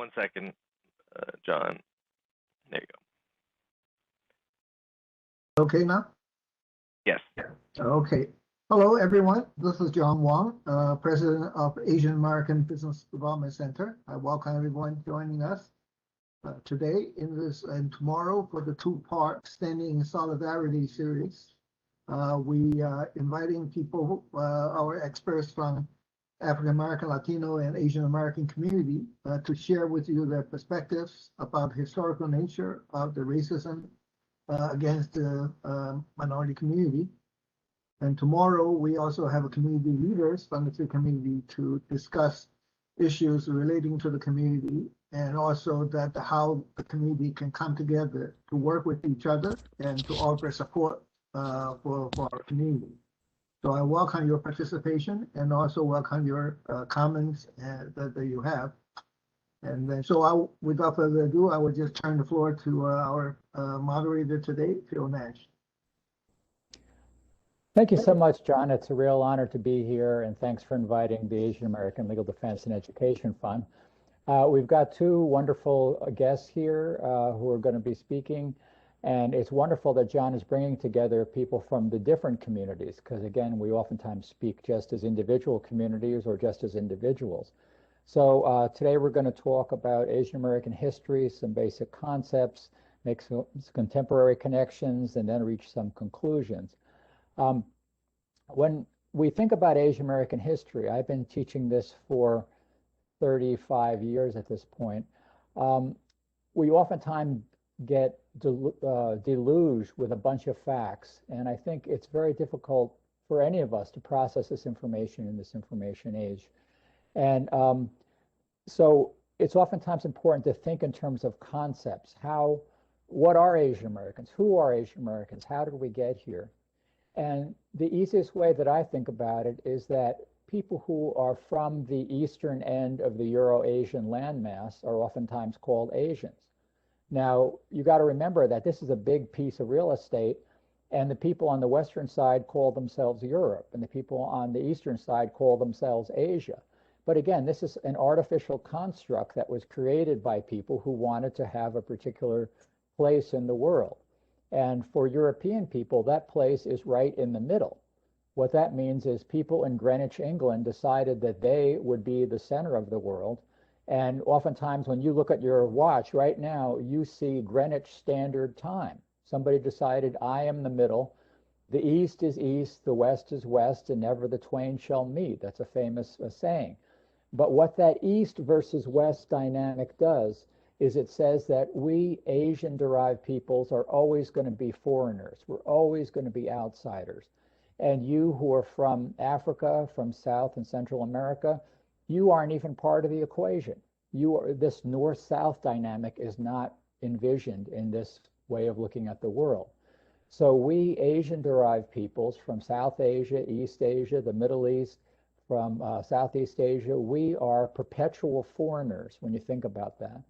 1 second, John. There you go. Okay now? Yes. Okay. Hello, everyone. This is John Wang, President of Asian American Business Development Center. I welcome everyone joining us today in this and tomorrow for the two-part Standing in Solidarity series. We are inviting people, our experts from African American, Latino, and Asian American community to share with you their perspectives about the historical nature of the racism against the minority community. And tomorrow we also have community leaders from the community to discuss issues relating to the community, and also that how the community can come together to work with each other and to offer support for our community. So I welcome your participation and also welcome your comments that you have. And then, so without further ado, I will just turn the floor to our moderator today, Phil Nash. Thank you so much, John. It's a real honor to be here, and thanks for inviting the Asian American Legal Defense and Education Fund. We've got two wonderful guests here who are going to be speaking, and it's wonderful that John is bringing together people from the different communities, because again, we oftentimes speak just as individual communities or just as individuals. So today we're going to talk about Asian American history, some basic concepts, make some contemporary connections, and then reach some conclusions. When we think about Asian American history, I've been teaching this for 35 years at this point. We oftentimes get deluged with a bunch of facts, and I think it's very difficult for any of us to process this information in this information age. And so it's oftentimes important to think in terms of concepts. What are Asian Americans? Who are Asian Americans? How did we get here? And the easiest way that I think about it is that people who are from the eastern end of the Euro-Asian landmass are oftentimes called Asians. Now, you got to remember that this is a big piece of real estate, and the people on the western side call themselves Europe, and the people on the eastern side call themselves Asia. But again, this is an artificial construct that was created by people who wanted to have a particular place in the world. And for European people, that place is right in the middle. What that means is people in Greenwich, England decided that they would be the center of the world. And oftentimes when you look at your watch right now, you see Greenwich Standard Time. Somebody decided, I am the middle. The east is east, the west is west, and never the twain shall meet. That's a famous saying. But what that east versus west dynamic does is it says that we Asian-derived peoples are always going to be foreigners. We're always going to be outsiders. And you who are from Africa, from South and Central America, you aren't even part of the equation. This north-south dynamic is not envisioned in this way of looking at the world. So we Asian-derived peoples from South Asia, East Asia, the Middle East, from Southeast Asia, we are perpetual foreigners when you think about that.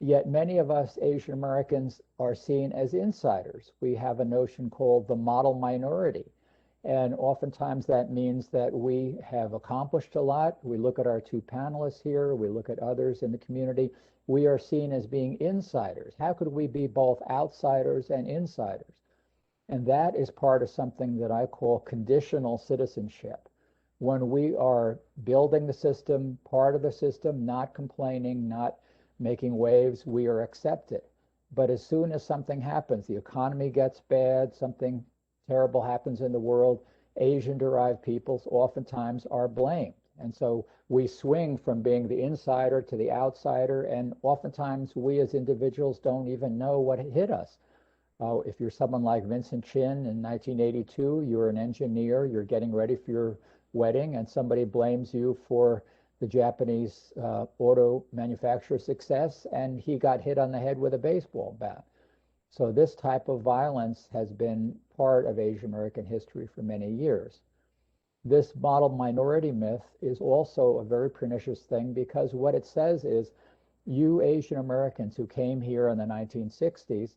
Yet many of us Asian Americans are seen as insiders. We have a notion called the model minority. And oftentimes that means that we have accomplished a lot. We look at our two panelists here, we look at others in the community. We are seen as being insiders. How could we be both outsiders and insiders? And that is part of something that I call conditional citizenship. When we are building the system, part of the system, not complaining, not making waves, we are accepted. But as soon as something happens, the economy gets bad, something terrible happens in the world, Asian-derived peoples oftentimes are blamed. And so we swing from being the insider to the outsider, and oftentimes we as individuals don't even know what hit us. If you're someone like Vincent Chin in 1982, you're an engineer, you're getting ready for your wedding, and somebody blames you for the Japanese auto manufacturer success, and he got hit on the head with a baseball bat. So this type of violence has been part of Asian American history for many years. This model minority myth is also a very pernicious thing, because what it says is you Asian Americans who came here in the 1960s,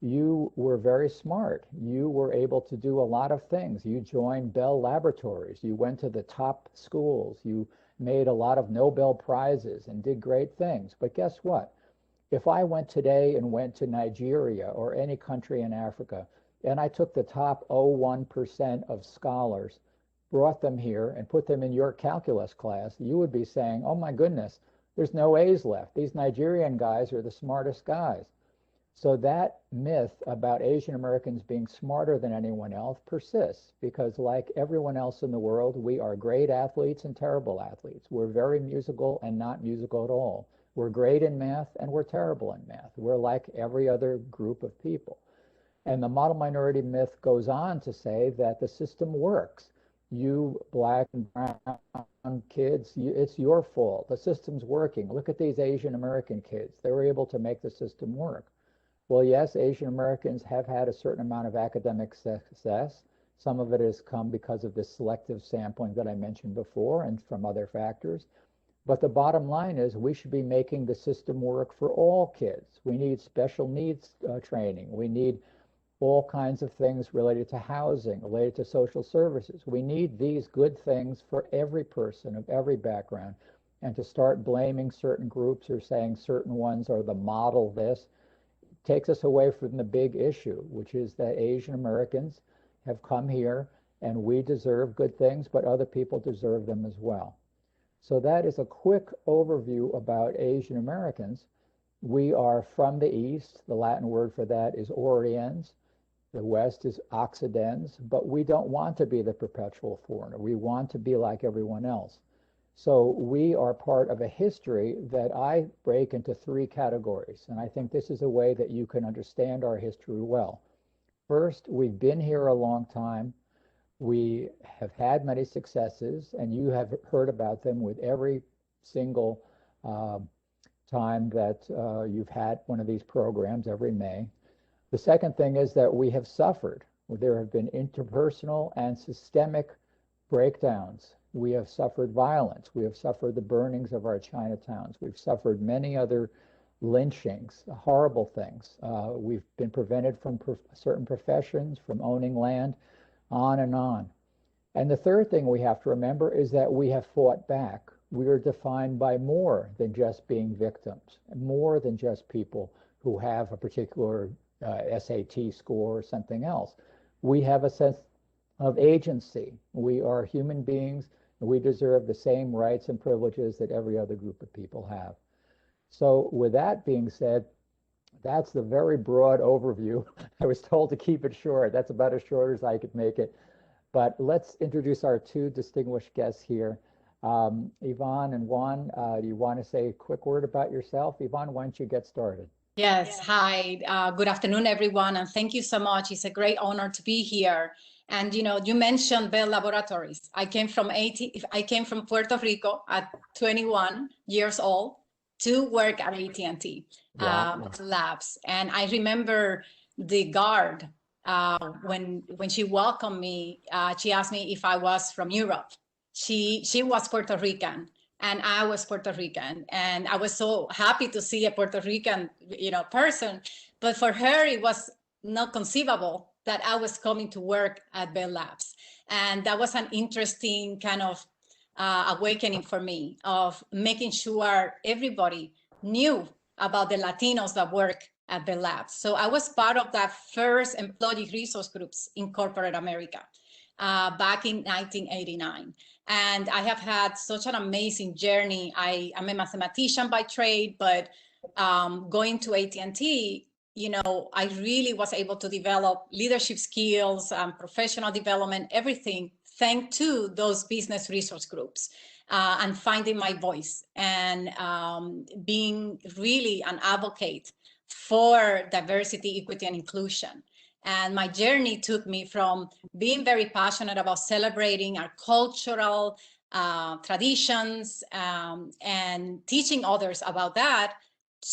You were very smart. You were able to do a lot of things. You joined Bell Laboratories. You went to the top schools. You made a lot of Nobel Prizes and did great things. But guess what? If I went today and went to Nigeria or any country in Africa, and I took the top 0.01% of scholars, brought them here and put them in your calculus class, you would be saying, oh my goodness, there's no A's left. These Nigerian guys are the smartest guys. So that myth about Asian Americans being smarter than anyone else persists because like everyone else in the world, we are great athletes and terrible athletes. We're very musical and not musical at all. We're great in math and we're terrible in math. We're like every other group of people. And the model minority myth goes on to say that the system works. You black and brown kids, it's your fault. The system's working. Look at these Asian American kids. They were able to make the system work. Well, yes, Asian Americans have had a certain amount of academic success. Some of it has come because of this selective sampling that I mentioned before and from other factors. But the bottom line is we should be making the system work for all kids. We need special needs training. We need all kinds of things related to housing, related to social services. We need these good things for every person of every background. And to start blaming certain groups or saying certain ones are the model this, takes us away from the big issue, which is that Asian Americans have come here and we deserve good things, but other people deserve them as well. So that is a quick overview about Asian Americans. We are from the East. The Latin word for that is Oriens. The West is Occidens, but we don't want to be the perpetual foreigner. We want to be like everyone else. So we are part of a history that I break into 3 categories, and I think this is a way that you can understand our history well. First, we've been here a long time. We have had many successes, and you have heard about them with every single time that you've had one of these programs every May. The second thing is that we have suffered. There have been interpersonal and systemic breakdowns. We have suffered violence. We have suffered the burnings of our Chinatowns. We've suffered many other lynchings, horrible things. We've been prevented from certain professions, from owning land, on and on. And the third thing we have to remember is that we have fought back. We are defined by more than just being victims, more than just people who have a particular SAT score or something else. We have a sense of agency. We are human beings, and we deserve the same rights and privileges that every other group of people have. So with that being said, that's the very broad overview. I was told to keep it short. That's about as short as I could make it. But let's introduce our 2 distinguished guests here. Yvonne and Juan, do you want to say a quick word about yourself? Yvonne, why don't you get started? Yes, hi, good afternoon, everyone, and thank you so much. It's a great honor to be here. And you mentioned Bell Laboratories. I came from Puerto Rico at 21 years old to work at AT&T labs. And I remember the guard when she welcomed me. She asked me if I was from Europe. She was Puerto Rican. And I was Puerto Rican, and I was so happy to see a Puerto Rican, person. But for her, it was not conceivable that I was coming to work at Bell Labs, and that was an interesting kind of awakening for me of making sure everybody knew about the Latinos that work at Bell Labs. So I was part of that first employee resource groups in corporate America back in 1989. And I have had such an amazing journey. I am a mathematician by trade, but going to AT&T, I really was able to develop leadership skills, professional development, everything, thanks to those business resource groups and finding my voice and being really an advocate for diversity, equity, and inclusion. And my journey took me from being very passionate about celebrating our cultural traditions and teaching others about that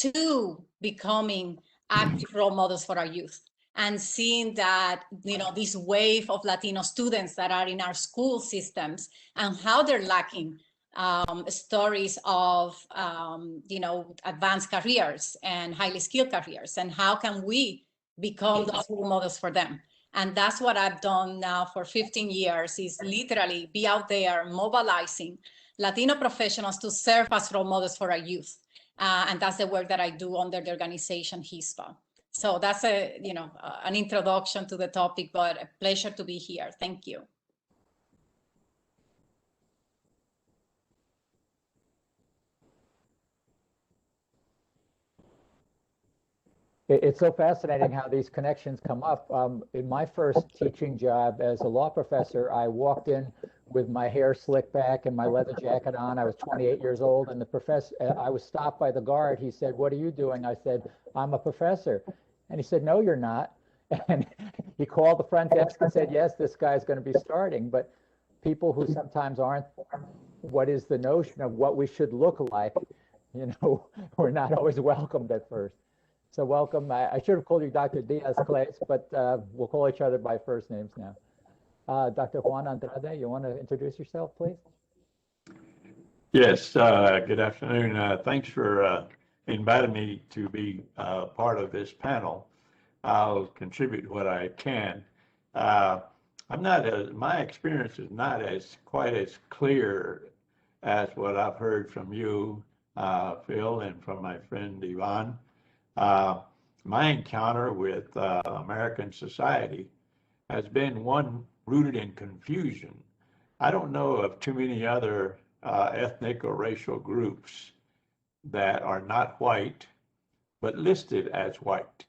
to becoming active role models for our youth and seeing that, this wave of Latino students that are in our school systems and how they're lacking stories of, advanced careers and highly skilled careers, and how can we become those role models for them. And that's what I've done now for 15 years, is literally be out there mobilizing Latino professionals to serve as role models for our youth. And that's the work that I do under the organization HISPA. So that's an introduction to the topic, but a pleasure to be here. Thank you. It's so fascinating how these connections come up. In my first teaching job as a law professor, I walked in with my hair slicked back and my leather jacket on. I was 28 years old, and I was stopped by the guard. He said, "What are you doing?" I said, "I'm a professor." And he said, "No, you're not." And he called the front desk and said, "Yes, this guy's going to be starting." But people who sometimes aren't, what is the notion of what we should look like, we're not always welcomed at first. So welcome. I should have called you Dr. Diaz-Claes, but we'll call each other by first names now. Dr. Juan Andrade, you want to introduce yourself, please? Yes, good afternoon. Thanks for inviting me to be part of this panel. I'll contribute what I can. My experience is not quite as clear as what I've heard from you, Phil, and from my friend Yvonne. My encounter with American society has been one rooted in confusion. I don't know of too many other ethnic or racial groups that are not white, but listed as white.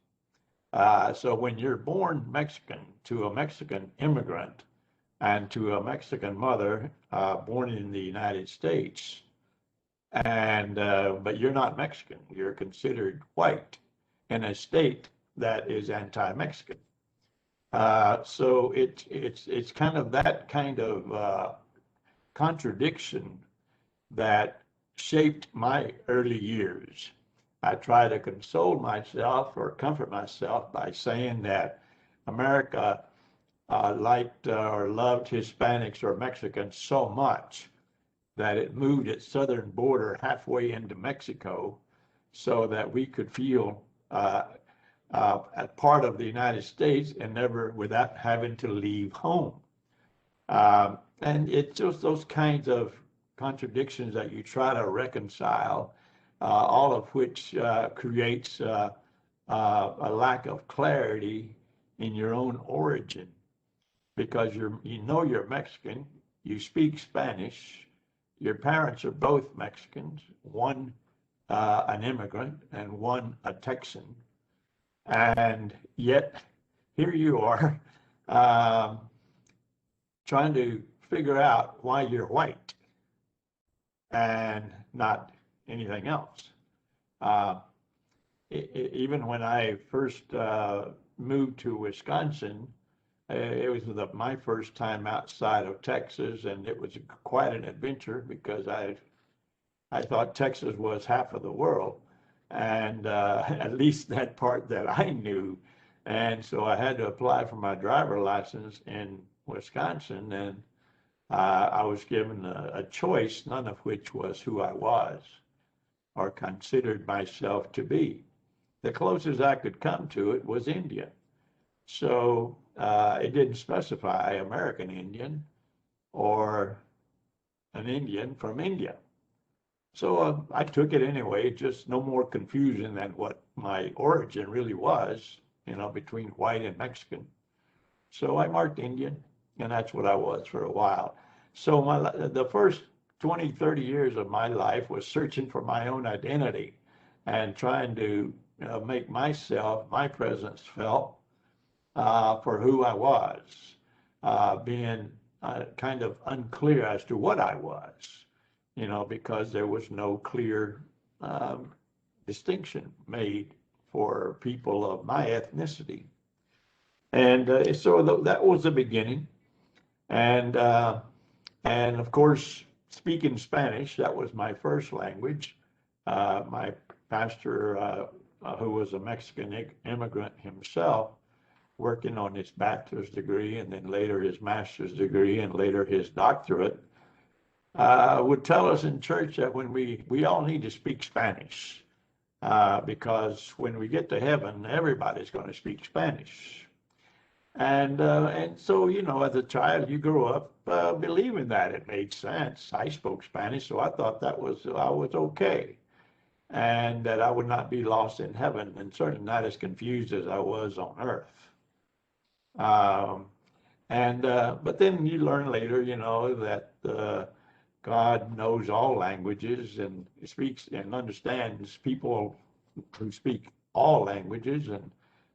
So when you're born Mexican to a Mexican immigrant and to a Mexican mother born in the United States, but you're not Mexican, you're considered white in a state that is anti-Mexican. So it's kind of that kind of contradiction that shaped my early years. I try to console myself or comfort myself by saying that America liked or loved Hispanics or Mexicans so much that it moved its southern border halfway into Mexico so that we could feel a part of the United States and never without having to leave home. And it's just those kinds of contradictions that you try to reconcile, all of which creates a lack of clarity in your own origin, because you're Mexican, you speak Spanish, your parents are both Mexicans, one an immigrant and one a Texan, and yet here you are trying to figure out why you're white and not anything else. Even when I first moved to Wisconsin, it was my first time outside of Texas, and it was quite an adventure because I thought Texas was half of the world, and at least that part that I knew. And so I had to apply for my driver license in Wisconsin, and I was given a choice, none of which was who I was or considered myself to be. The closest I could come to it was Indian. So it didn't specify American Indian or an Indian from India. So I took it anyway, just no more confusion than what my origin really was, between white and Mexican. So I marked Indian, and that's what I was for a while. So the first 20, 30 years of my life was searching for my own identity and trying to make my presence felt for who I was, being kind of unclear as to what I was, because there was no clear distinction made for people of my ethnicity. And so that was the beginning. And of course, speaking Spanish, that was my first language. My pastor, who was a Mexican immigrant himself, working on his bachelor's degree and then later his master's degree and later his doctorate, would tell us in church that when we all need to speak Spanish. because when we get to heaven, everybody's going to speak Spanish. And so, you know, as a child, you grow up believing that. It made sense. I spoke Spanish, so I thought I was okay, and that I would not be lost in heaven, and certainly not as confused as I was on earth. But then you learn later, you know, that God knows all languages and speaks and understands people who speak all languages.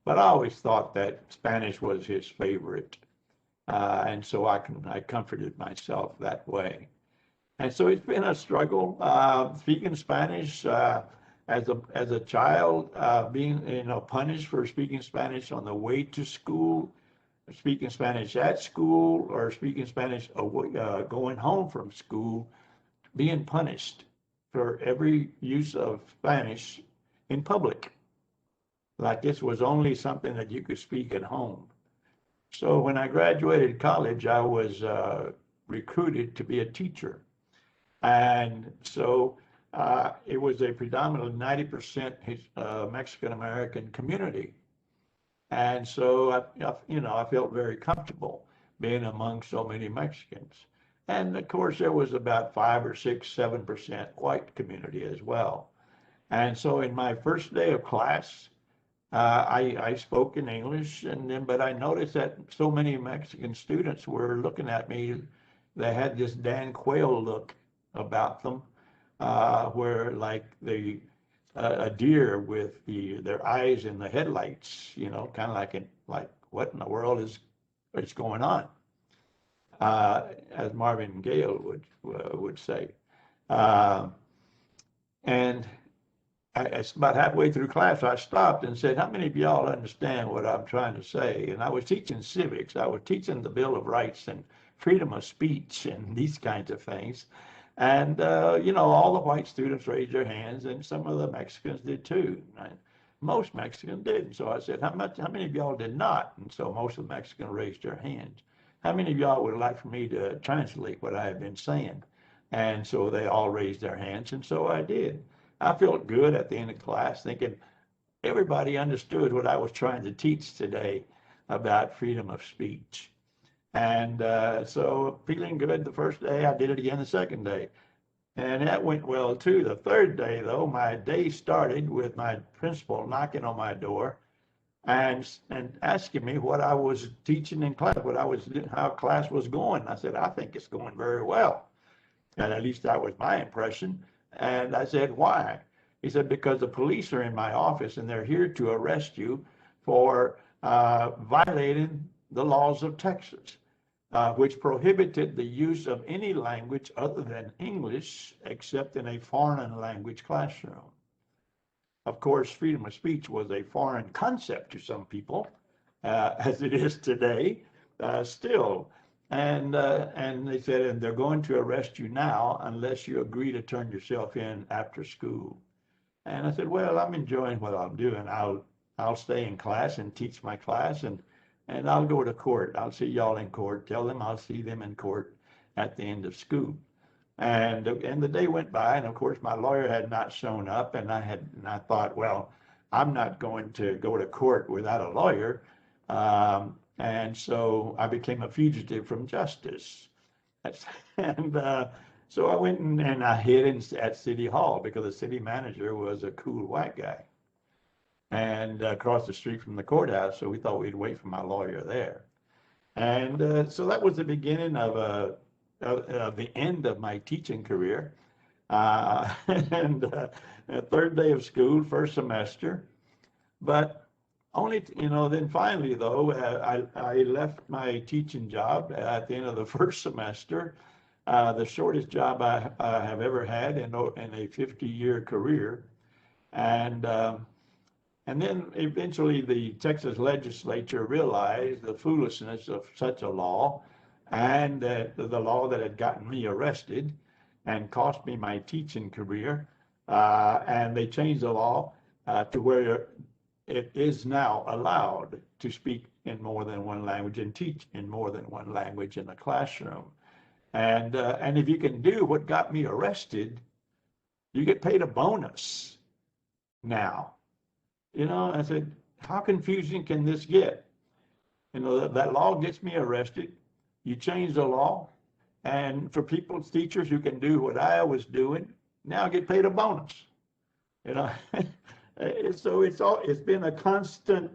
But I always thought that Spanish was his favorite. And so I comforted myself that way. And so it's been a struggle speaking Spanish as a child, being, you know, punished for speaking Spanish on the way to school, speaking Spanish at school, or speaking Spanish going home from school, being punished for every use of Spanish in public. Like this was only something that you could speak at home. So when I graduated college, I was recruited to be a teacher. And so it was a predominantly 90% Mexican-American community. And so, you know, I felt very comfortable being among so many Mexicans. And of course, there was about 5 or 6, 7% white community as well. And so in my first day of class, I spoke in English, but I noticed that so many Mexican students were looking at me. They had this Dan Quayle look about them, where like a deer with their eyes in the headlights, you know, kind of like what in the world is going on, as Marvin Gaye would say. And about halfway through class, I stopped and said, how many of y'all understand what I'm trying to say? And I was teaching civics. I was teaching the Bill of Rights and freedom of speech and these kinds of things. And, you know, all the white students raised their hands, and some of the Mexicans did too. Right? Most Mexicans did. So I said, how many of y'all did not? And so most of the Mexicans raised their hands. How many of y'all would like for me to translate what I have been saying? And so they all raised their hands, and so I did. I felt good at the end of class thinking everybody understood what I was trying to teach today about freedom of speech. And so feeling good the first day, I did it again the second day. And that went well too. The third day though, my day started with my principal knocking on my door and asking me what I was teaching in class, how class was going. I said, I think it's going very well. And at least that was my impression. And I said, why? He said, because the police are in my office and they're here to arrest you for violating the laws of Texas, which prohibited the use of any language other than English, except in a foreign language classroom. Of course, freedom of speech was a foreign concept to some people, as it is today, still. And they said, and they're going to arrest you now unless you agree to turn yourself in after school. And I said, well, I'm enjoying what I'm doing. I'll stay in class and teach my class, and I'll go to court. I'll see y'all in court. Tell them I'll see them in court at the end of school. And the day went by, and of course my lawyer had not shown up, and I thought, well, I'm not going to go to court without a lawyer. And so I became a fugitive from justice. And so I went and I hid at City Hall because the city manager was a cool white guy. And across the street from the courthouse, so we thought we'd wait for my lawyer there. And so that was the beginning of the end of my teaching career. Third day of school, first semester. But only, you know, then finally, though, I left my teaching job at the end of the first semester, the shortest job I have ever had in a 50-year career. And then eventually the Texas legislature realized the foolishness of such a law, and that the law that had gotten me arrested and cost me my teaching career. And they changed the law to where it is now allowed to speak in more than one language and teach in more than one language in a classroom. And if you can do what got me arrested, you get paid a bonus. now. I said, how confusing can this get? That law gets me arrested. You change the law. And for teachers who can do what I was doing, now get paid a bonus. So it's been a constant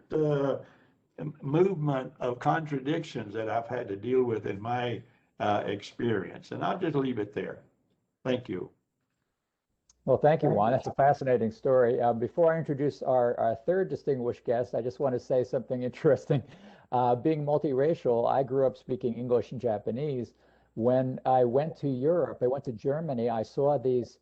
movement of contradictions that I've had to deal with in my experience. And I'll just leave it there. Thank you. Well, thank you, Juan. That's a fascinating story. Before I introduce our third distinguished guest, I just want to say something interesting. Being multiracial, I grew up speaking English and Japanese. When I went to Europe, I went to Germany, I saw these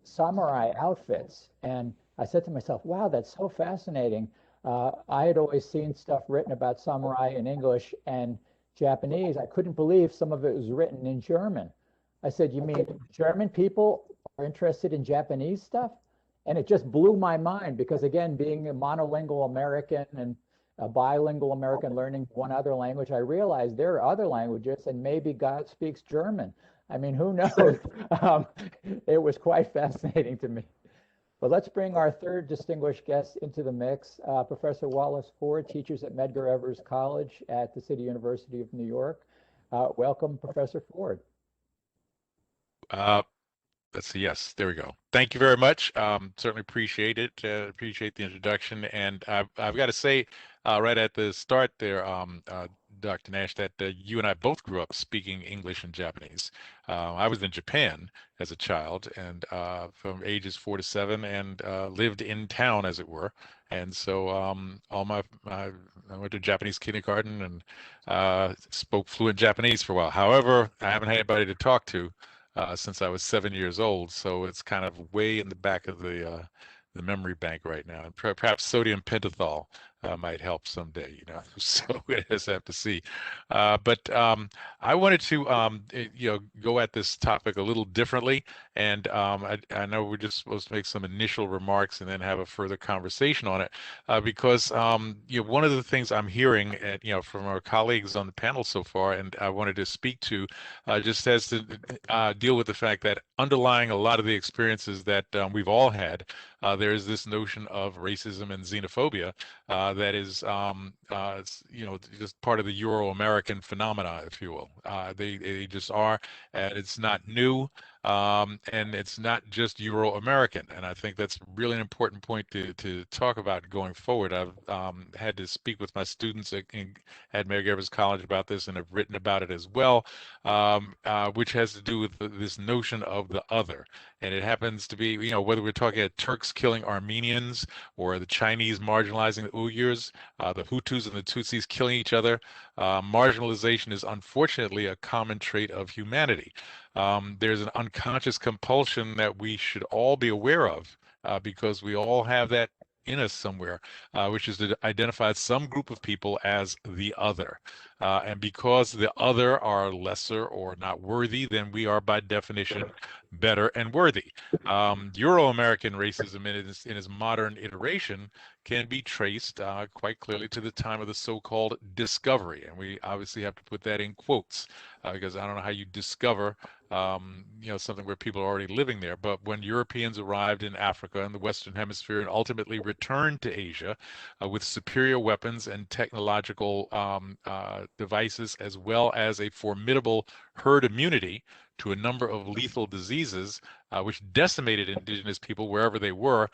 samurai outfits, and I said to myself, wow, that's so fascinating. I had always seen stuff written about samurai in English and Japanese. I couldn't believe some of it was written in German. I said, you mean German people are interested in Japanese stuff? And it just blew my mind because, again, being a monolingual American and a bilingual American learning one other language, I realized there are other languages and maybe God speaks German. I mean, who knows? It was quite fascinating to me. But let's bring our third distinguished guest into the mix. Professor Wallace Ford teaches at Medgar Evers College at the City University of New York. Welcome, Professor Ford. Let's see. Yes, there we go. Thank you very much. Certainly appreciate it. Appreciate the introduction. And I've got to say right at the start there, Dr. Nash, that you and I both grew up speaking English and Japanese. I was in Japan as a child, and from ages 4 to 7, and lived in town, as it were. And so I went to Japanese kindergarten and spoke fluent Japanese for a while. However, I haven't had anybody to talk to since I was 7 years old, so it's kind of way in the back of the memory bank right now. And perhaps sodium pentothal might help someday, So we just have to see. But I wanted to, go at this topic a little differently. And I know we're just supposed to make some initial remarks and then have a further conversation on it, because one of the things I'm hearing, from our colleagues on the panel so far, and I wanted to speak to, just has to deal with the fact that underlying a lot of the experiences that we've all had, there is this notion of racism and xenophobia that is, just part of the Euro-American phenomena, if you will. They just are, and it's not new. And it's not just Euro-American, and I think that's really an important point to talk about going forward. I've had to speak with my students at Medgar Evers College about this, and have written about it as well, which has to do with this notion of the other. And it happens to be, whether we're talking about Turks killing Armenians, or the Chinese marginalizing the Uyghurs, the Hutus and the Tutsis killing each other, marginalization is unfortunately a common trait of humanity. There's an unconscious compulsion that we should all be aware of, because we all have that in us somewhere, which is to identify some group of people as the other. And because the other are lesser or not worthy, then we are by definition better and worthy. Euro-American racism in its modern iteration can be traced quite clearly to the time of the so-called discovery. And we obviously have to put that in quotes, because I don't know how you discover something where people are already living there. But when Europeans arrived in Africa and the Western Hemisphere and ultimately returned to Asia with superior weapons and technological devices, as well as a formidable herd immunity to a number of lethal diseases, which decimated indigenous people wherever they were,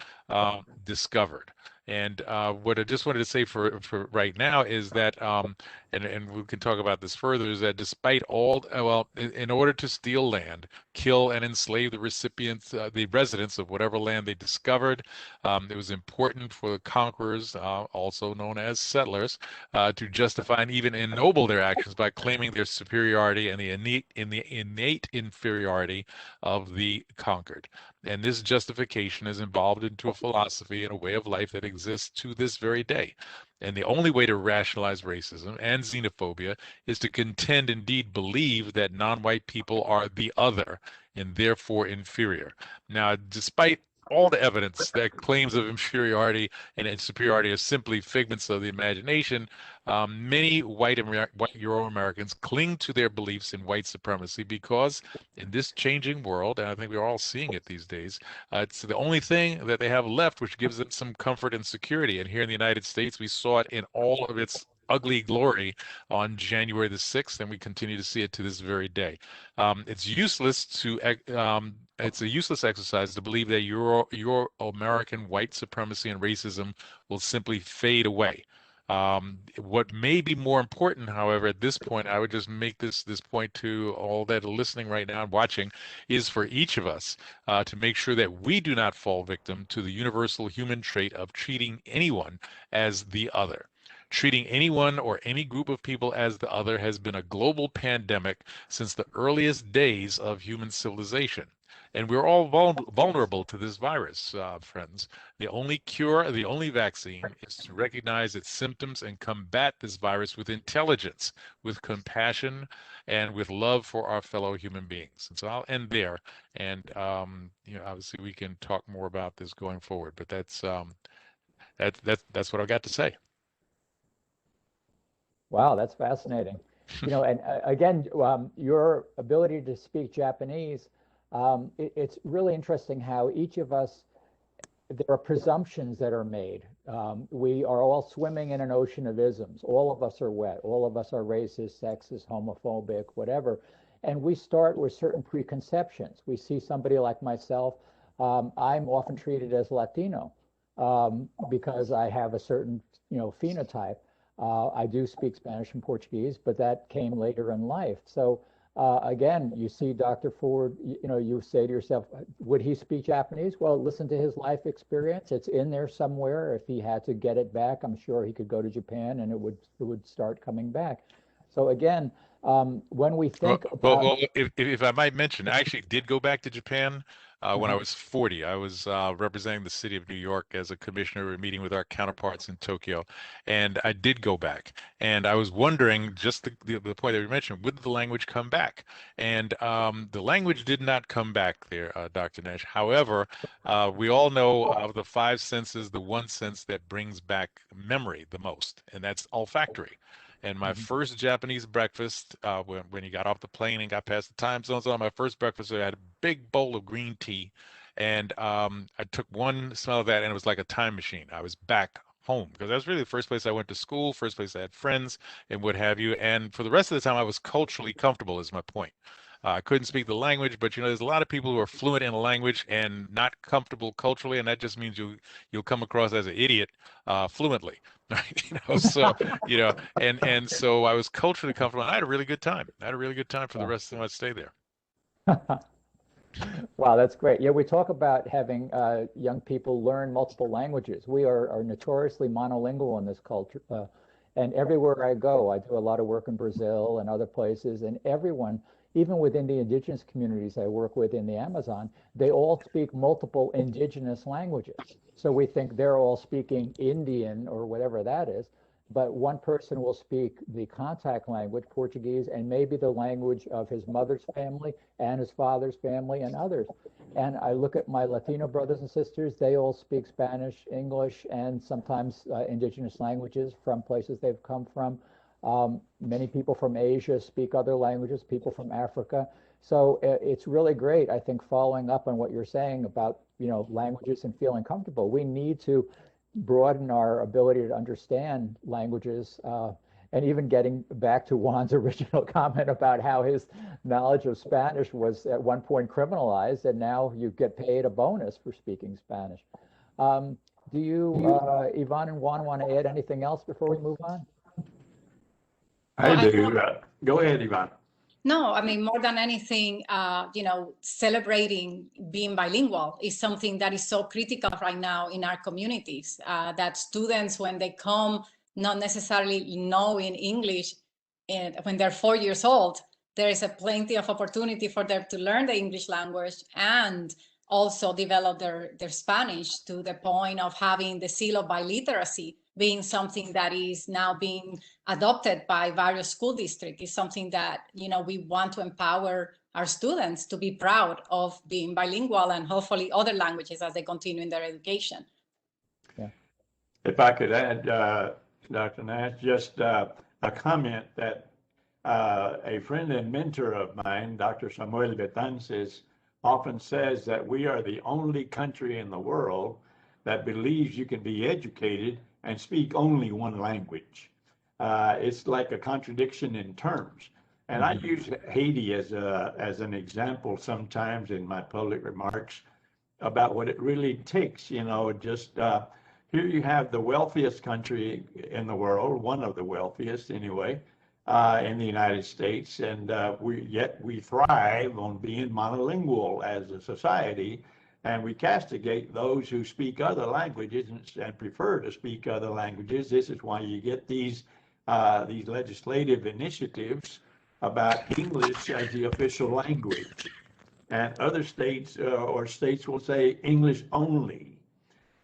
discovered. And what I just wanted to say for right now is that, and we can talk about this further, is that despite all, in order to steal land, kill and enslave the recipients, the residents of whatever land they discovered, it was important for the conquerors, also known as settlers, to justify and even ennoble their actions by claiming their superiority and the innate inferiority of the conquered. And this justification is involved into a philosophy and a way of life that exists to this very day. And the only way to rationalize racism and xenophobia is to contend, indeed believe, that non-white people are the other and therefore inferior. Now, despite all the evidence that claims of inferiority and superiority are simply figments of the imagination, many white Euro-Americans cling to their beliefs in white supremacy because in this changing world, and I think we're all seeing it these days, it's the only thing that they have left which gives them some comfort and security. And here in the United States, we saw it in all of its ugly glory on January the 6th, and we continue to see it to this very day. It's useless it's a useless exercise to believe that Euro-American white supremacy and racism will simply fade away. What may be more important, however, at this point, I would just make this point to all that are listening right now and watching, is for each of us to make sure that we do not fall victim to the universal human trait of treating anyone as the other. Treating anyone or any group of people as the other has been a global pandemic since the earliest days of human civilization. And we're all vulnerable to this virus, friends. The only cure, the only vaccine is to recognize its symptoms and combat this virus with intelligence, with compassion, and with love for our fellow human beings. And so I'll end there. And obviously we can talk more about this going forward. But that's what I've got to say. Wow, that's fascinating. And again, your ability to speak Japanese, it's really interesting how each of us, there are presumptions that are made. We are all swimming in an ocean of isms. All of us are wet. All of us are racist, sexist, homophobic, whatever. And we start with certain preconceptions. We see somebody like myself. I'm often treated as Latino because I have a certain, phenotype. I do speak Spanish and Portuguese, but that came later in life. So again, you see Dr. Ford, you say to yourself, would he speak Japanese? Well, listen to his life experience. It's in there somewhere. If he had to get it back, I'm sure he could go to Japan and it would start coming back. So again, when we think well, if I might mention, I actually did go back to Japan when I was 40. I was representing the city of New York as a commissioner, meeting with our counterparts in Tokyo, and I did go back. And I was wondering, just the point that you mentioned, would the language come back? And the language did not come back there, Dr. Nash. However, we all know of the five senses, the one sense that brings back memory the most, and that's olfactory. And my first Japanese breakfast, when you got off the plane and got past the time zones on my first breakfast, I had a big bowl of green tea. And I took one smell of that and it was like a time machine. I was back home because that was really the first place I went to school, first place I had friends and what have you. And for the rest of the time, I was culturally comfortable is my point. I couldn't speak the language, but there's a lot of people who are fluent in a language and not comfortable culturally, and that just means you'll come across as an idiot fluently, right? So and so I was culturally comfortable, and I had a really good time. I had a really good time for the rest of my stay there. Wow, that's great. Yeah, we talk about having young people learn multiple languages. We are notoriously monolingual in this culture, and everywhere I go, I do a lot of work in Brazil and other places, and everyone, even within the indigenous communities I work with in the Amazon, they all speak multiple indigenous languages. So we think they're all speaking Indian or whatever that is, but one person will speak the contact language, Portuguese, and maybe the language of his mother's family and his father's family and others. And I look at my Latino brothers and sisters, they all speak Spanish, English, and sometimes indigenous languages from places they've come from. Many people from Asia speak other languages, people from Africa. So it's really great, I think, following up on what you're saying about, languages and feeling comfortable. We need to broaden our ability to understand languages, and even getting back to Juan's original comment about how his knowledge of Spanish was at one point criminalized, and now you get paid a bonus for speaking Spanish. Do you, Yvonne and Juan, want to add anything else before we move on? I do. Go ahead, Yvonne. No, I mean, more than anything, celebrating being bilingual is something that is so critical right now in our communities, that students, when they come, not necessarily knowing English, and when they're 4 years old, there is plenty of opportunity for them to learn the English language and also develop their Spanish to the point of having the seal of biliteracy being something that is now being adopted by various school districts. Is something that we want to empower our students to be proud of being bilingual and hopefully other languages as they continue in their education. If I could add, Dr. Nash, just a comment that a friend and mentor of mine, Dr. Samuel Betances, often says that we are the only country in the world that believes you can be educated and speak only one language. It's like a contradiction in terms. And I use Haiti as an example sometimes in my public remarks about what it really takes, just here you have the wealthiest country in the world, one of the wealthiest anyway, in the United States, and yet we thrive on being monolingual as a society, and we castigate those who speak other languages and prefer to speak other languages. This is why you get these legislative initiatives about English as the official language, and other states or states will say English only.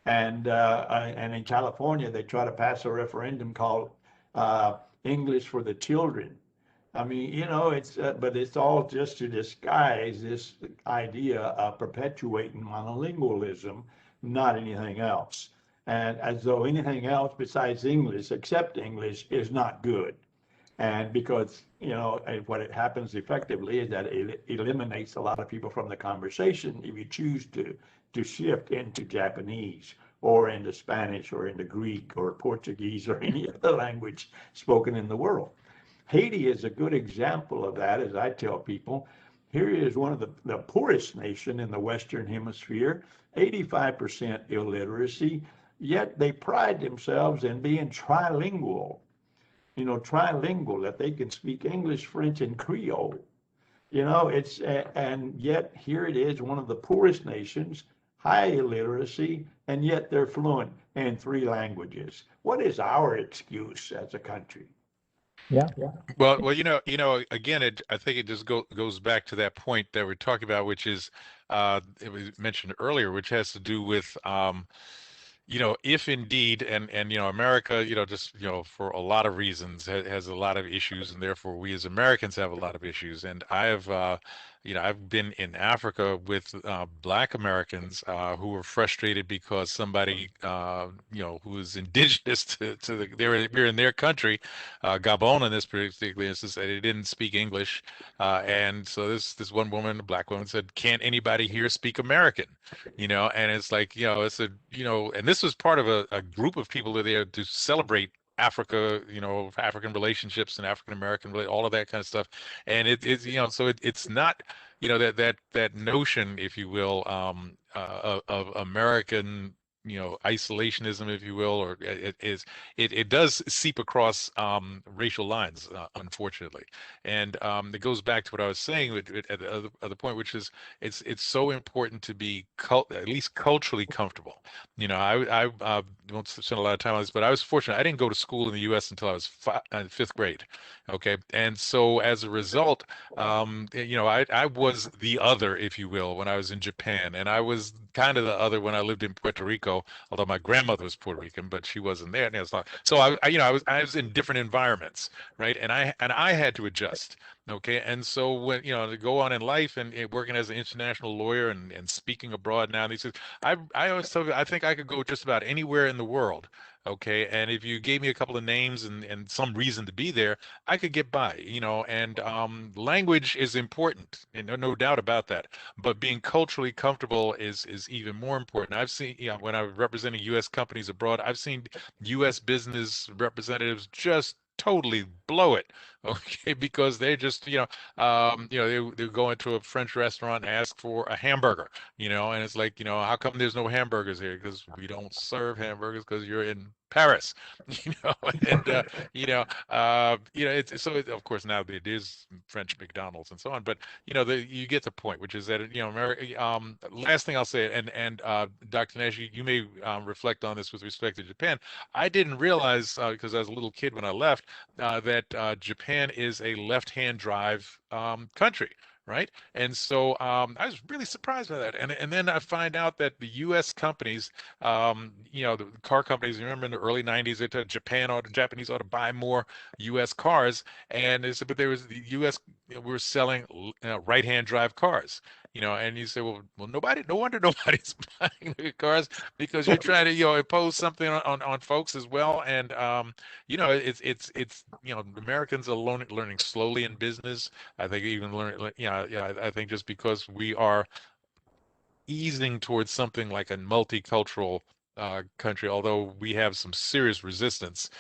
And in California, they try to pass a referendum called English for the Children. I mean, but it's all just to disguise this idea of perpetuating monolingualism, not anything else. And as though anything else besides English, except English, is not good. And because, what it happens effectively is that it eliminates a lot of people from the conversation if you choose to shift into Japanese or into Spanish or into Greek or Portuguese or any other language spoken in the world. Haiti is a good example of that, as I tell people. Here is one of the poorest nation in the Western Hemisphere, 85% illiteracy, yet they pride themselves in being trilingual. Trilingual, that they can speak English, French, and Creole. And yet here it is, one of the poorest nations, high illiteracy, and yet they're fluent in 3 languages. What is our excuse as a country? Yeah. Well, again, I think it just goes back to that point that we're talking about, which is it was mentioned earlier, which has to do with if indeed, and America, just for a lot of reasons has a lot of issues, and therefore we as Americans have a lot of issues. And I've been in Africa with Black Americans who were frustrated because somebody who is indigenous to they're in their country, Gabon in this particular instance, they didn't speak English, and so this one woman, a Black woman, said, "Can't anybody here speak American?" And it's like, it's and this was part of a group of people that are there to celebrate Africa, African relationships and African American, all of that kind of stuff. And so it's not, that notion, if you will, of American, isolationism, if you will, or it does seep across racial lines, unfortunately. And it goes back to what I was saying at the other point, which is it's so important to be at least culturally comfortable. I won't spend a lot of time on this, but I was fortunate. I didn't go to school in the U.S. until I was 5th grade. Okay, and so as a result, I was the other, if you will, when I was in Japan, and I was kind of the other when I lived in Puerto Rico, although my grandmother was Puerto Rican, but she wasn't there. And so I was in different environments, right? And I had to adjust. Okay, and so when to go on in life and working as an international lawyer and speaking abroad now, he says I always tell you I think I could go just about anywhere in the world. Okay, and if you gave me a couple of names and some reason to be there, I could get by, and language is important, and no doubt about that. But being culturally comfortable is even more important. I've seen, when I was representing U.S. companies abroad, I've seen U.S. business representatives just totally blow it, okay, because they just they go into a French restaurant and ask for a hamburger, and it's like, how come there's no hamburgers here? Because we don't serve hamburgers because you're in Paris, and it's so of course now it is French McDonald's and so on, but you get the point, which is that America. Last thing I'll say, and Dr. Nash, you may reflect on this with respect to Japan. I didn't realize because I was a little kid when I left that Japan is a left-hand drive country. Right. And so I was really surprised by that. And then I find out that the U.S. companies, the car companies, remember in the early 90s, they told the Japanese ought to buy more U.S. cars. And they said, but there was the U.S. we're selling right-hand drive cars, and you say, well, no wonder nobody's buying the cars, because you're trying to, impose something on folks as well. And, it's Americans are learning slowly in business. I think even I think just because we are easing towards something like a multicultural country, although we have some serious resistance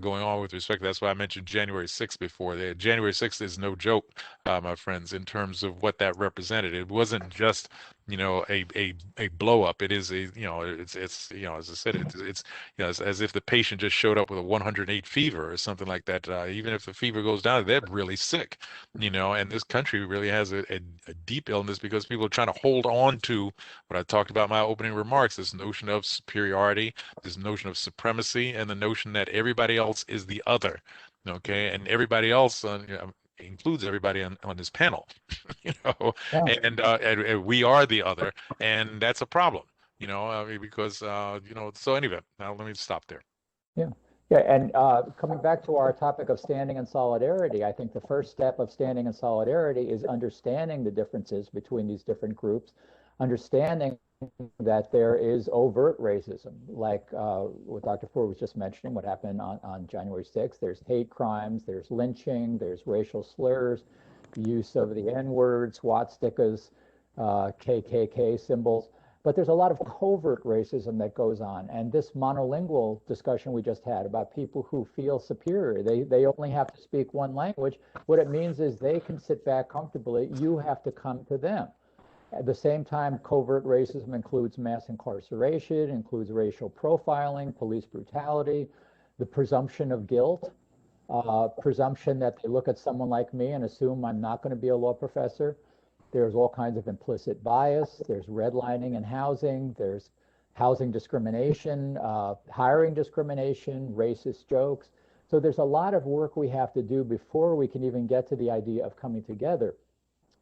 going on with respect. That's why I mentioned January 6th before. January 6th is no joke, my friends, in terms of what that represented. It wasn't just a blow up. It is it's as I said, it's as if the patient just showed up with a 108 fever or something like that. Even if the fever goes down, they're really sick, and this country really has a deep illness because people are trying to hold on to what I talked about in my opening remarks, this notion of superiority, this notion of supremacy, and the notion that everybody else is the other. Okay, and everybody else includes everybody on this panel, Yeah. and we are the other, and that's a problem, because so anyway, now let me stop there. Yeah. Yeah, and coming back to our topic of standing in solidarity, I think the first step of standing in solidarity is understanding the differences between these different groups, understanding that there is overt racism, like what Dr. Ford was just mentioning, what happened on January 6th. There's hate crimes, there's lynching, there's racial slurs, use of the N-word, swastikas, KKK symbols. But there's a lot of covert racism that goes on. And this monolingual discussion we just had about people who feel superior, they only have to speak one language. What it means is they can sit back comfortably. You have to come to them. At the same time, covert racism includes mass incarceration, includes racial profiling, police brutality, the presumption of guilt, presumption that they look at someone like me and assume I'm not going to be a law professor. There's all kinds of implicit bias. There's redlining in housing. There's housing discrimination, hiring discrimination, racist jokes. So there's a lot of work we have to do before we can even get to the idea of coming together.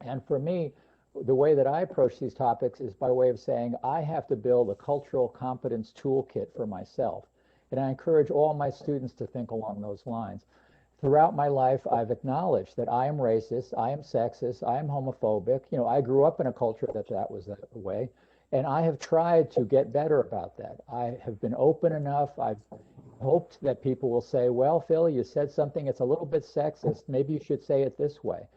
And for me, the way that I approach these topics is by way of saying I have to build a cultural competence toolkit for myself. And I encourage all my students to think along those lines. Throughout my life, I've acknowledged that I am racist, I am sexist, I am homophobic. I grew up in a culture that was that way, and I have tried to get better about that. I have been open enough. I've hoped that people will say, well, Phil, you said something, it's a little bit sexist. Maybe you should say it this way.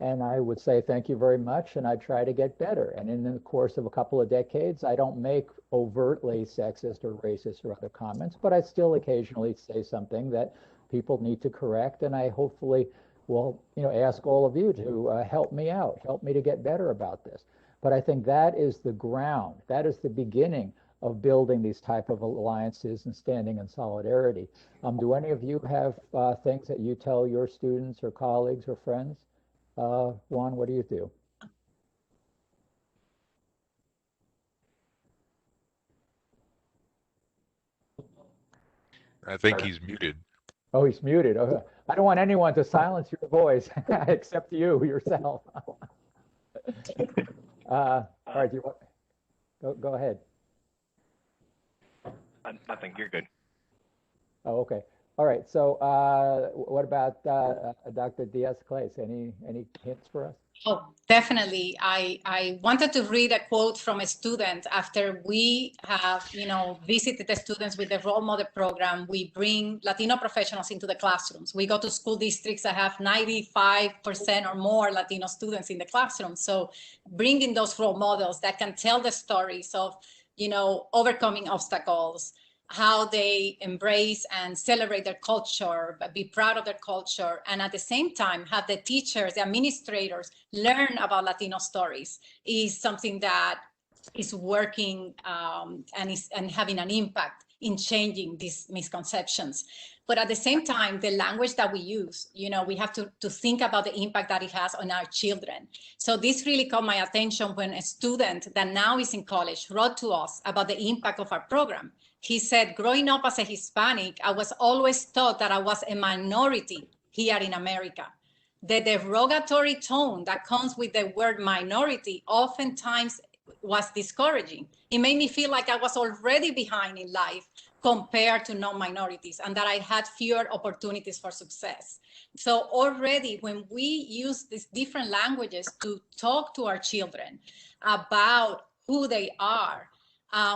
And I would say, thank you very much, and I try to get better. And in the course of a couple of decades, I don't make overtly sexist or racist or other comments, but I still occasionally say something that people need to correct, and I hopefully will, ask all of you to help me out, help me to get better about this. But I think that is the ground, that is the beginning of building these type of alliances and standing in solidarity. Do any of you have things that you tell your students or colleagues or friends? Juan, what do you do? I think he's muted. Oh, he's muted. Oh, I don't want anyone to silence your voice except you yourself. All right, do you want, go ahead. Nothing, you're good. Oh, okay. All right. So what about Dr. Diaz-Claes? Any hints for us? Oh, definitely. I wanted to read a quote from a student after we have, visited the students with the role model program. We bring Latino professionals into the classrooms. We go to school districts that have 95% or more Latino students in the classroom. So bringing those role models that can tell the stories of, overcoming obstacles, how they embrace and celebrate their culture, be proud of their culture, and at the same time have the teachers, the administrators learn about Latino stories is something that is working and having an impact in changing these misconceptions. But at the same time, the language that we use, we have to think about the impact that it has on our children. So this really caught my attention when a student that now is in college wrote to us about the impact of our program. He said, growing up as a Hispanic, I was always taught that I was a minority here in America. The derogatory tone that comes with the word minority oftentimes was discouraging. It made me feel like I was already behind in life compared to non-minorities, and that I had fewer opportunities for success. So already when we use these different languages to talk to our children about who they are,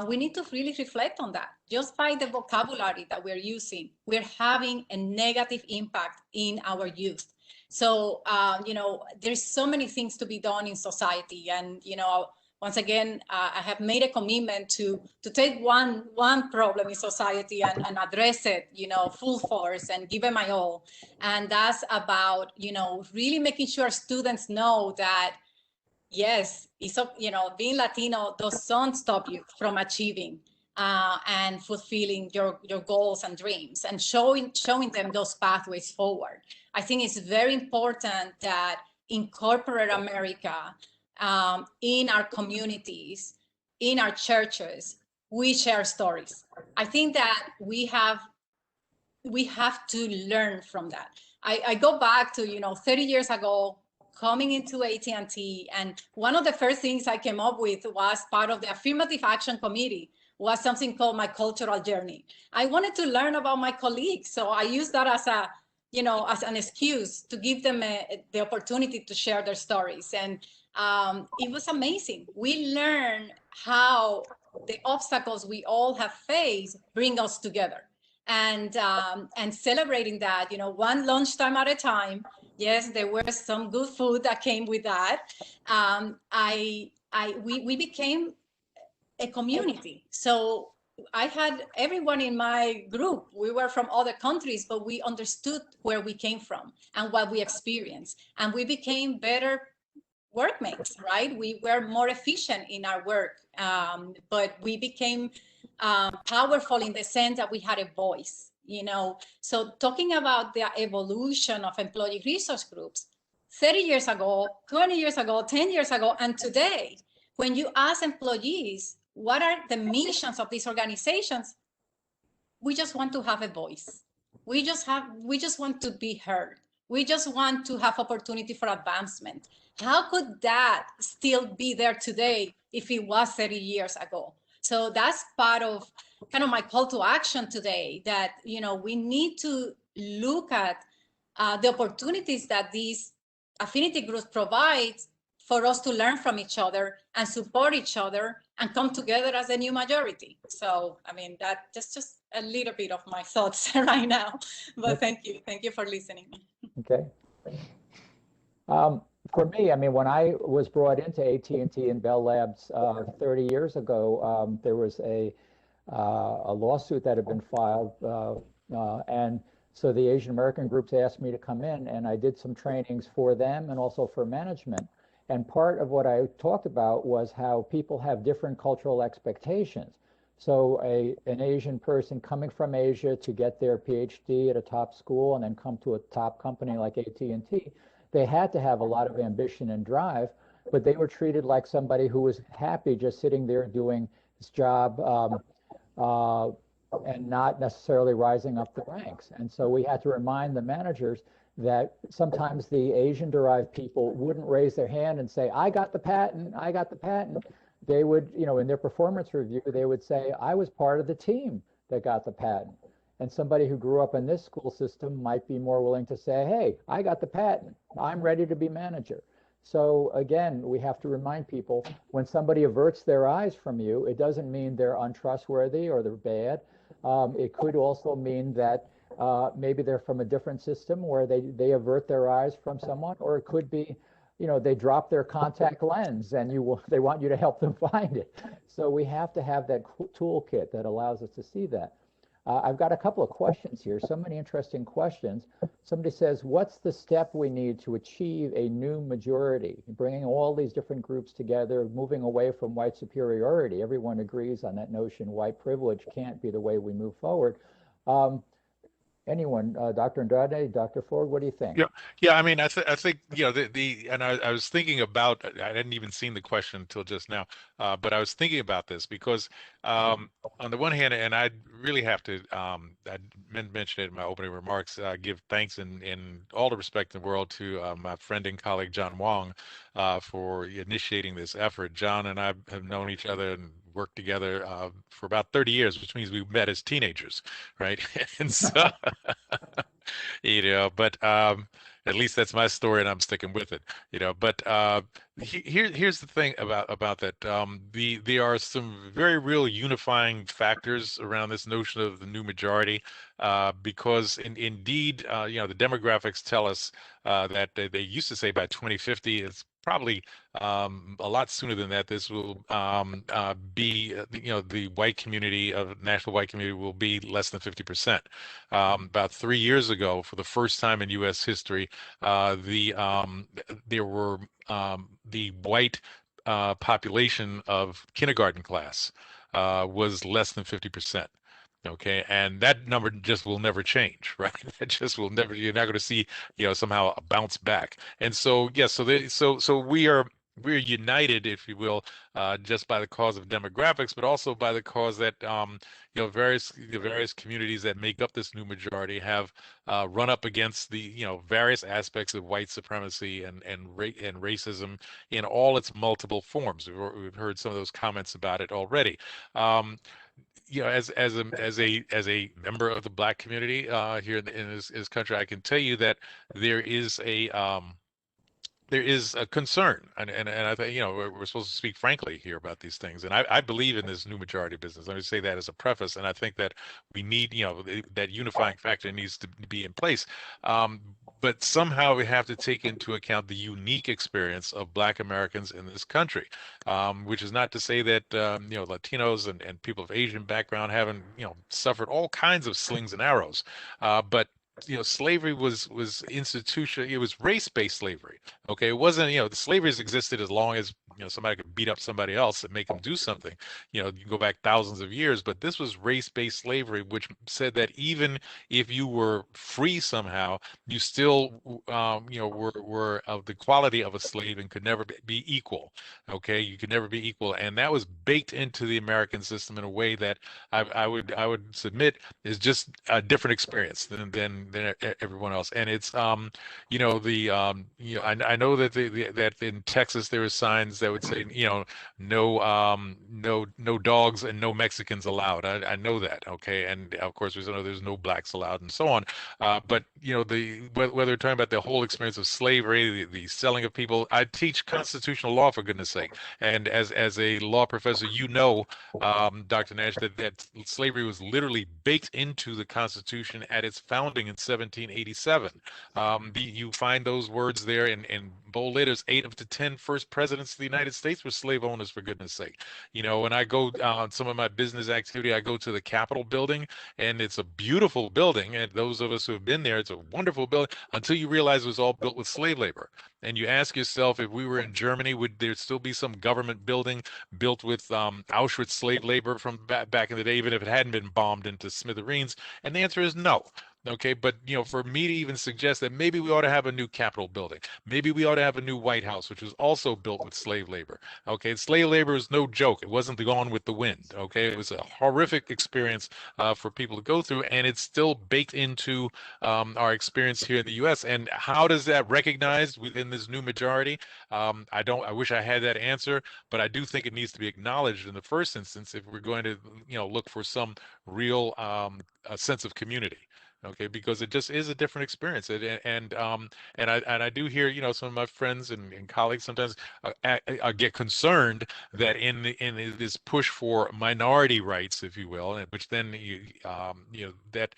we need to really reflect on that. Just by the vocabulary that we're using, we're having a negative impact in our youth. So, you know, there's so many things to be done in society. And, you know, once again, I have made a commitment to take one problem in society and address it, you know, full force and give it my all. And that's about, you know, really making sure students know that, yes, it's, you know, being Latino doesn't stop you from achieving and fulfilling your goals and dreams, and showing them those pathways forward. I think it's very important that in corporate America, in our communities, in our churches, we share stories. I think that we have to learn from that. I go back to, you know, 30 years ago, coming into AT&T, and one of the first things I came up with was part of the Affirmative Action Committee, was something called my cultural journey. I wanted to learn about my colleagues, so I used that as a, you know, as an excuse to give them the opportunity to share their stories. And it was amazing. We learned how the obstacles we all have faced bring us together, and celebrating that, you know, one lunchtime at a time. Yes, there was some good food that came with that. We became a community. So I had everyone in my group. We were from other countries, but we understood where we came from and what we experienced. And we became better workmates, right? We were more efficient in our work, but we became powerful in the sense that we had a voice, you know. So talking about the evolution of employee resource groups, 30 years ago, 20 years ago, 10 years ago, and today, when you ask employees, what are the missions of these organizations? We just want to have a voice. We just want to be heard. We just want to have opportunity for advancement. How could that still be there today if it was 30 years ago? So that's part of kind of my call to action today, that, you know, we need to look at the opportunities that these affinity groups provide for us to learn from each other and support each other and come together as a new majority. So, I mean, that's just a little bit of my thoughts right now, but thank you for listening. Okay. For me, I mean, when I was brought into AT&T and Bell Labs 30 years ago, there was a lawsuit that had been filed, and so the Asian American groups asked me to come in, and I did some trainings for them and also for management. And part of what I talked about was how people have different cultural expectations. So an Asian person coming from Asia to get their PhD at a top school and then come to a top company like AT&T, they had to have a lot of ambition and drive, but they were treated like somebody who was happy just sitting there doing his job and not necessarily rising up the ranks. And so we had to remind the managers that sometimes the Asian-derived people wouldn't raise their hand and say, I got the patent, I got the patent. They would, you know, in their performance review, they would say, I was part of the team that got the patent. And somebody who grew up in this school system might be more willing to say, hey, I got the patent, I'm ready to be manager. So again, we have to remind people, when somebody averts their eyes from you, it doesn't mean they're untrustworthy or they're bad. It could also mean that maybe they're from a different system where they avert their eyes from someone, or it could be, you know, they drop their contact lens and they want you to help them find it. So we have to have that toolkit that allows us to see that. I've got a couple of questions here, so many interesting questions. Somebody says, what's the step we need to achieve a new majority? Bringing all these different groups together, moving away from white superiority. Everyone agrees on that notion. White privilege can't be the way we move forward. anyone, Dr. Andrade, Dr. Ford, what do you think? Yeah. I mean, I think and I was thinking about. I hadn't even seen the question until just now, but I was thinking about this because on the one hand, and I really have to, I mentioned it in my opening remarks, give thanks in all the respect in the world to my friend and colleague John Wang for initiating this effort. John and I have known each other and worked together for about 30 years, which means we met as teenagers, right? And so. But at least that's my story and I'm sticking with it, but here's the thing about that. There are some very real unifying factors around this notion of the new majority, because indeed, the demographics tell us that they used to say by 2050, it's probably a lot sooner than that. This will be, the white community of national white community will be less than 50%. About 3 years ago, for the first time in U.S. history, there were the white population of kindergarten class was less than 50%. Okay, and that number just will never change, right? It just will never. You're not going to see, somehow a bounce back. And so, yes, so we're united, if you will, just by the cause of demographics, but also by the cause that the various communities that make up this new majority have run up against the various aspects of white supremacy and racism in all its multiple forms. We've heard some of those comments about it already. As a member of the Black community here in this country, I can tell you that there is a concern, and I think we're supposed to speak frankly here about these things, and I believe in this new majority business. Let me say that as a preface, and I think that we need that unifying factor needs to be in place, but somehow we have to take into account the unique experience of Black Americans in this country, which is not to say that Latinos and people of Asian background haven't suffered all kinds of slings and arrows, but slavery was institutional. It was race-based slavery. Okay, it wasn't. The slavery has existed as long as somebody could beat up somebody else and make them do something. You can go back thousands of years, but this was race-based slavery, which said that even if you were free somehow, you still were of the quality of a slave and could never be equal. Okay, you could never be equal, and that was baked into the American system in a way that I would submit is just a different experience than everyone else. And it's I know that that in Texas there were signs that would say no dogs and no Mexicans allowed. I know that, okay, and of course we know there's no blacks allowed and so on, but whether we're talking about the whole experience of slavery, the selling of people. I teach constitutional law, for goodness sake, and as a law professor, Dr. Nash, that slavery was literally baked into the Constitution at its founding in 1787. You find those words there in bold letters. 8 of the 10 first presidents of the United States were slave owners, for goodness sake. When I go on some of my business activity, I go to the Capitol building, and it's a beautiful building. And those of us who have been there, it's a wonderful building until you realize it was all built with slave labor. And you ask yourself, if we were in Germany, would there still be some government building built with Auschwitz slave labor from back in the day, even if it hadn't been bombed into smithereens? And the answer is no. Okay, but for me to even suggest that maybe we ought to have a new Capitol building, maybe we ought to have a new White House, which was also built with slave labor. Okay, slave labor is no joke. It wasn't Gone with the Wind. Okay, it was a horrific experience for people to go through, and it's still baked into our experience here in the U.S. And how does that recognized within this new majority? I wish I had that answer, but I do think it needs to be acknowledged in the first instance if we're going to look for some real a sense of community. Okay, because it just is a different experience, and I do hear some of my friends and colleagues sometimes get concerned that in this push for minority rights, if you will, which then that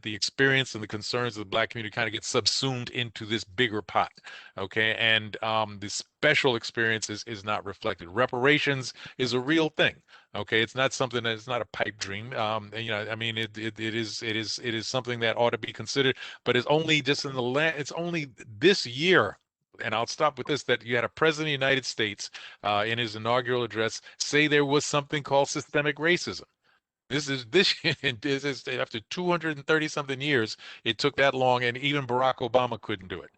the experience and the concerns of the Black community kind of get subsumed into this bigger pot. Okay, and the special experience is not reflected. Reparations is a real thing. Okay, it's not something it's not a pipe dream. I mean, it is something that ought to be considered, but it's only just it's only this year, and I'll stop with this, that you had a president of the United States in his inaugural address say there was something called systemic racism. This is after 230 something years, it took that long, and even Barack Obama couldn't do it.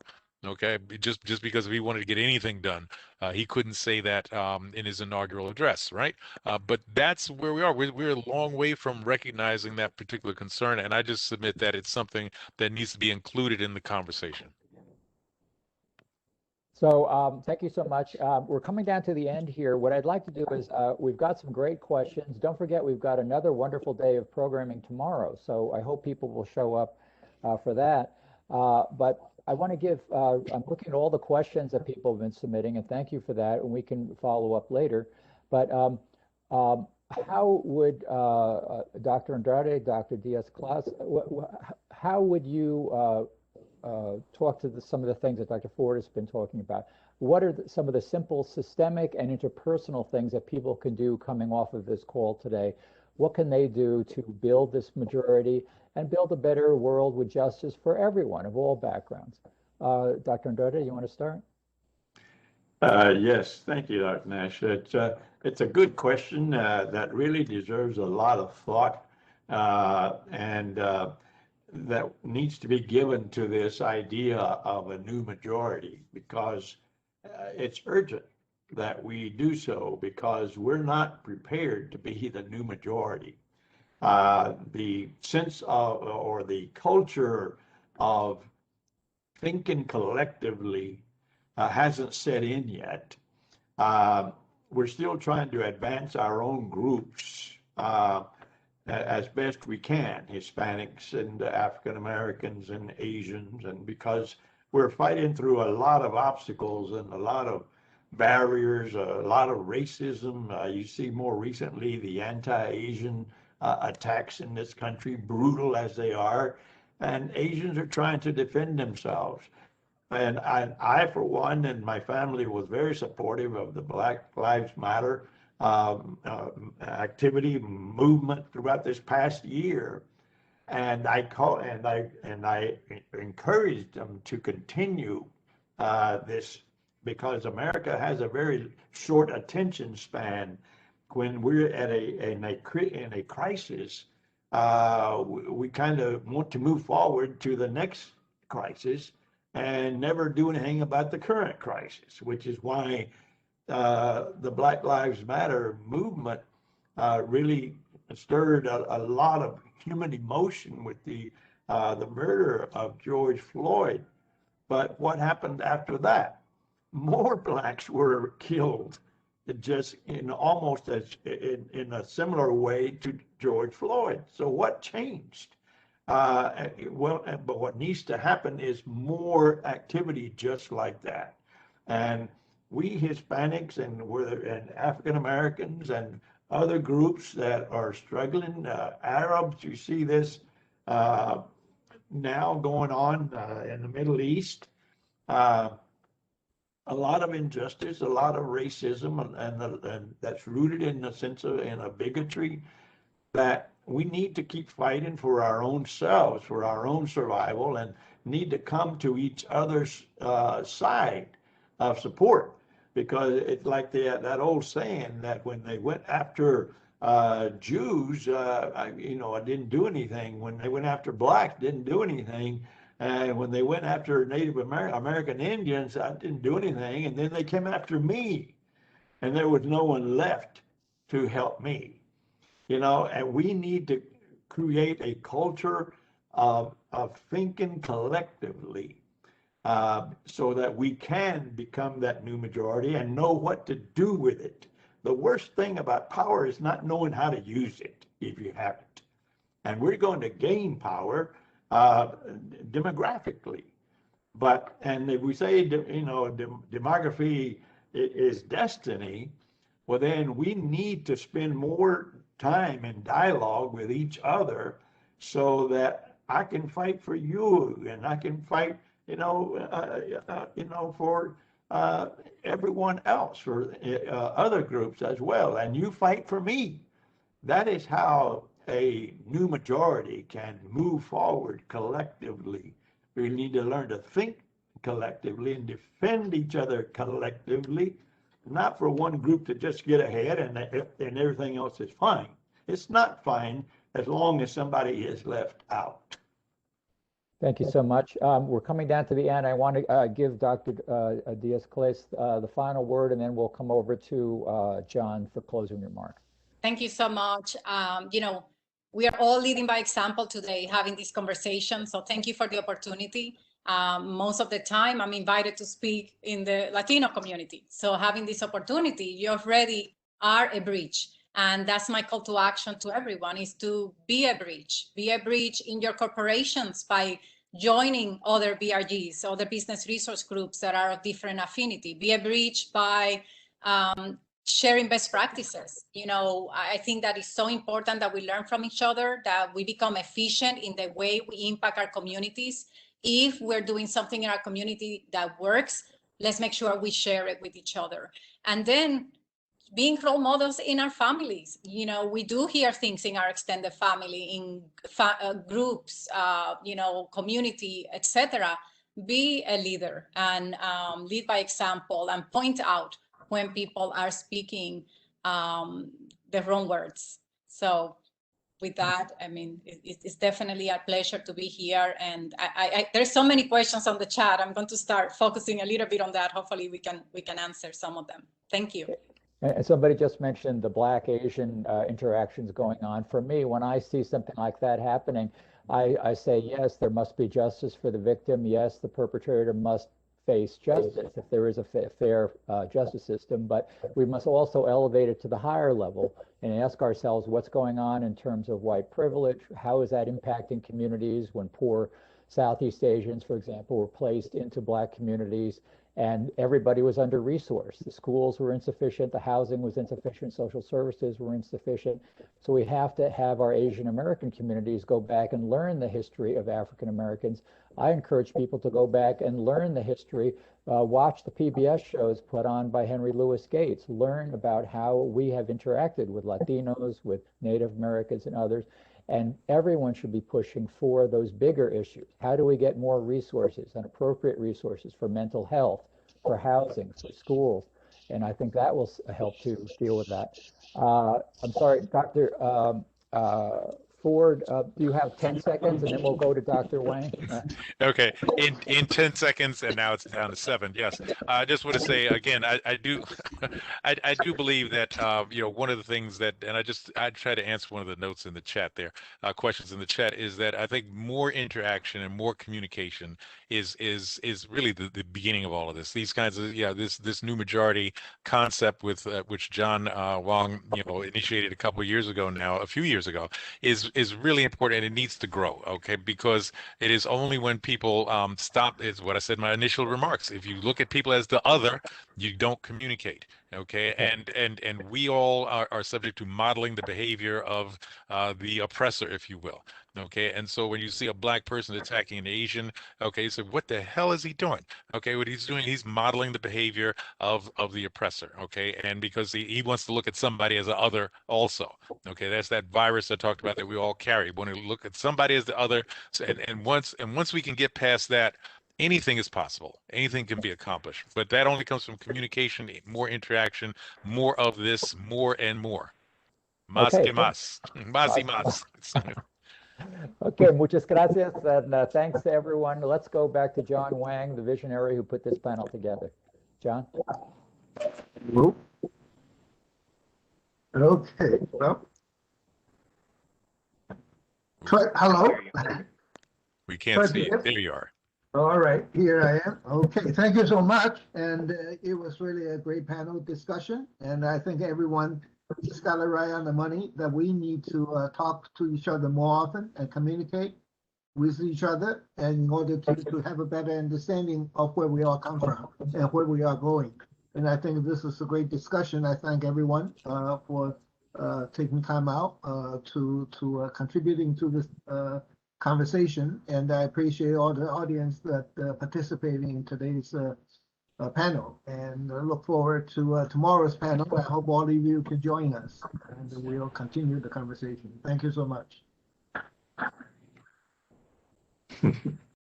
Okay, just because if he wanted to get anything done, he couldn't say that in his inaugural address, right? But that's where we are. We're a long way from recognizing that particular concern, and I just submit that it's something that needs to be included in the conversation. So thank you so much. We're coming down to the end here. What I'd like to do is we've got some great questions. Don't forget, we've got another wonderful day of programming tomorrow. So I hope people will show up for that. But I want to give, I'm looking at all the questions that people have been submitting, and thank you for that, and we can follow up later. But how would Dr. Andrade, Dr. Diaz-Claus, how would you talk to some of the things that Dr. Ford has been talking about? What are some of the simple systemic and interpersonal things that people can do coming off of this call today? What can they do to build this majority and build a better world with justice for everyone of all backgrounds? Dr. Andrade, you want to start? Yes, thank you, Dr. Nash. It's a good question that really deserves a lot of thought and that needs to be given to this idea of a new majority, because it's urgent that we do so, because we're not prepared to be the new majority. The sense of, or the culture of thinking collectively hasn't set in yet. We're still trying to advance our own groups as best we can, Hispanics and African Americans and Asians, and because we're fighting through a lot of obstacles and a lot of barriers, a lot of racism. You see more recently the anti-Asian attacks in this country, brutal as they are, and Asians are trying to defend themselves. And I, for one, and my family was very supportive of the Black Lives Matter activity movement throughout this past year. And I encouraged them to continue this, because America has a very short attention span. When we're in a crisis, we kind of want to move forward to the next crisis and never do anything about the current crisis, which is why the Black Lives Matter movement really stirred a lot of human emotion with the murder of George Floyd. But what happened after that? More blacks were killed, just in almost as in a similar way to George Floyd. So what changed? But what needs to happen is more activity just like that. And we Hispanics and African Americans and other groups that are struggling, Arabs, you see this now going on in the Middle East. A lot of injustice, a lot of racism, and that's rooted in a sense of a bigotry that we need to keep fighting for our own selves, for our own survival, and need to come to each other's side of support. Because it's like that old saying that when they went after Jews, I didn't do anything. When they went after blacks, didn't do anything. And when they went after Native American Indians, I didn't do anything. And then they came after me, and there was no one left to help me. And we need to create a culture of thinking collectively so that we can become that new majority and know what to do with it. The worst thing about power is not knowing how to use it if you haven't. And we're going to gain power demographically. And if we say, demography is destiny, well, then we need to spend more time in dialogue with each other so that I can fight for you and I can fight, for everyone else, for other groups as well. And you fight for me. That is how a new majority can move forward collectively. We need to learn to think collectively and defend each other collectively, not for one group to just get ahead and everything else is fine. It's not fine as long as somebody is left out. Thank you so much. We're coming down to the end. I want to give Dr. Diaz-Calais the final word, and then we'll come over to John for closing remarks. Thank you so much. You know, we are all leading by example today, having this conversation. So thank you for the opportunity. Most of the time, I'm invited to speak in the Latino community. So having this opportunity, you already are a bridge. And that's my call to action to everyone, is to be a bridge. Be a bridge in your corporations by joining other BRGs, other business resource groups that are of different affinity. Be a bridge by sharing best practices. You know, I think that is so important that we learn from each other, that we become efficient in the way we impact our communities. If we're doing something in our community that works, let's make sure we share it with each other. And then being role models in our families. You know, we do hear things in our extended family, in groups, you know, community, etc. Be a leader and lead by example, and point out when people are speaking the wrong words. So with that, I mean, it's definitely a pleasure to be here. And there's so many questions on the chat. I'm going to start focusing a little bit on that. Hopefully we can answer some of them. Thank you. And somebody just mentioned the Black-Asian interactions going on. For me, when I see something like that happening, I say, yes, there must be justice for the victim. Yes, the perpetrator must face justice if there is a fair justice system, but we must also elevate it to the higher level and ask ourselves what's going on in terms of white privilege. How is that impacting communities when poor Southeast Asians, for example, were placed into Black communities and everybody was under-resourced? The schools were insufficient, the housing was insufficient, social services were insufficient. So we have to have our Asian American communities go back and learn the history of African Americans. I encourage people to go back and learn the history, watch the PBS shows put on by Henry Louis Gates, learn about how we have interacted with Latinos, with Native Americans and others. And everyone should be pushing for those bigger issues. How do we get more resources and appropriate resources for mental health, for housing, for schools? And I think that will help to deal with that. I'm sorry, Dr. Ford, do you have 10 seconds and then we'll go to Dr. Wang? Okay, in 10 seconds, and now it's down to 7. Yes, I just want to say again, I do believe that you know, one of the things that, and I try to answer one of the notes in the chat there, questions in the chat, is that I think more interaction and more communication is really the beginning of all of this. These kinds of, yeah, this new majority concept with which John Wang, you know, initiated a couple of years ago now, a few years ago, is really important, and it needs to grow, okay? Because it is only when people stop, is what I said in my initial remarks. If you look at people as the other, you don't communicate, okay? And we all are subject to modeling the behavior of the oppressor, if you will. Okay, and so when you see a Black person attacking an Asian, okay, so what the hell is he doing? Okay, what he's doing, he's modeling the behavior of the oppressor, okay, and because he wants to look at somebody as the other also, okay, that's that virus I talked about that we all carry. When we look at somebody as the other, and once we can get past that, anything is possible. Anything can be accomplished, but that only comes from communication, more interaction, more of this, more and more. Más Okay. que más, más y más. Okay, muchas gracias, and thanks to everyone. Let's go back to John Wang, the visionary who put this panel together. John? Okay, well. Hello? We can't see you. There you are. All right, here I am. Okay, thank you so much. And it was really a great panel discussion. And I think everyone just got it right on the money that we need to talk to each other more often and communicate with each other, and in order to have a better understanding of where we all come from and where we are going. And I think this is a great discussion. I thank everyone for taking time out to contributing to this conversation, and I appreciate all the audience that participating in today's panel, and I look forward to tomorrow's panel. I hope all of you can join us, and we'll continue the conversation. Thank you so much.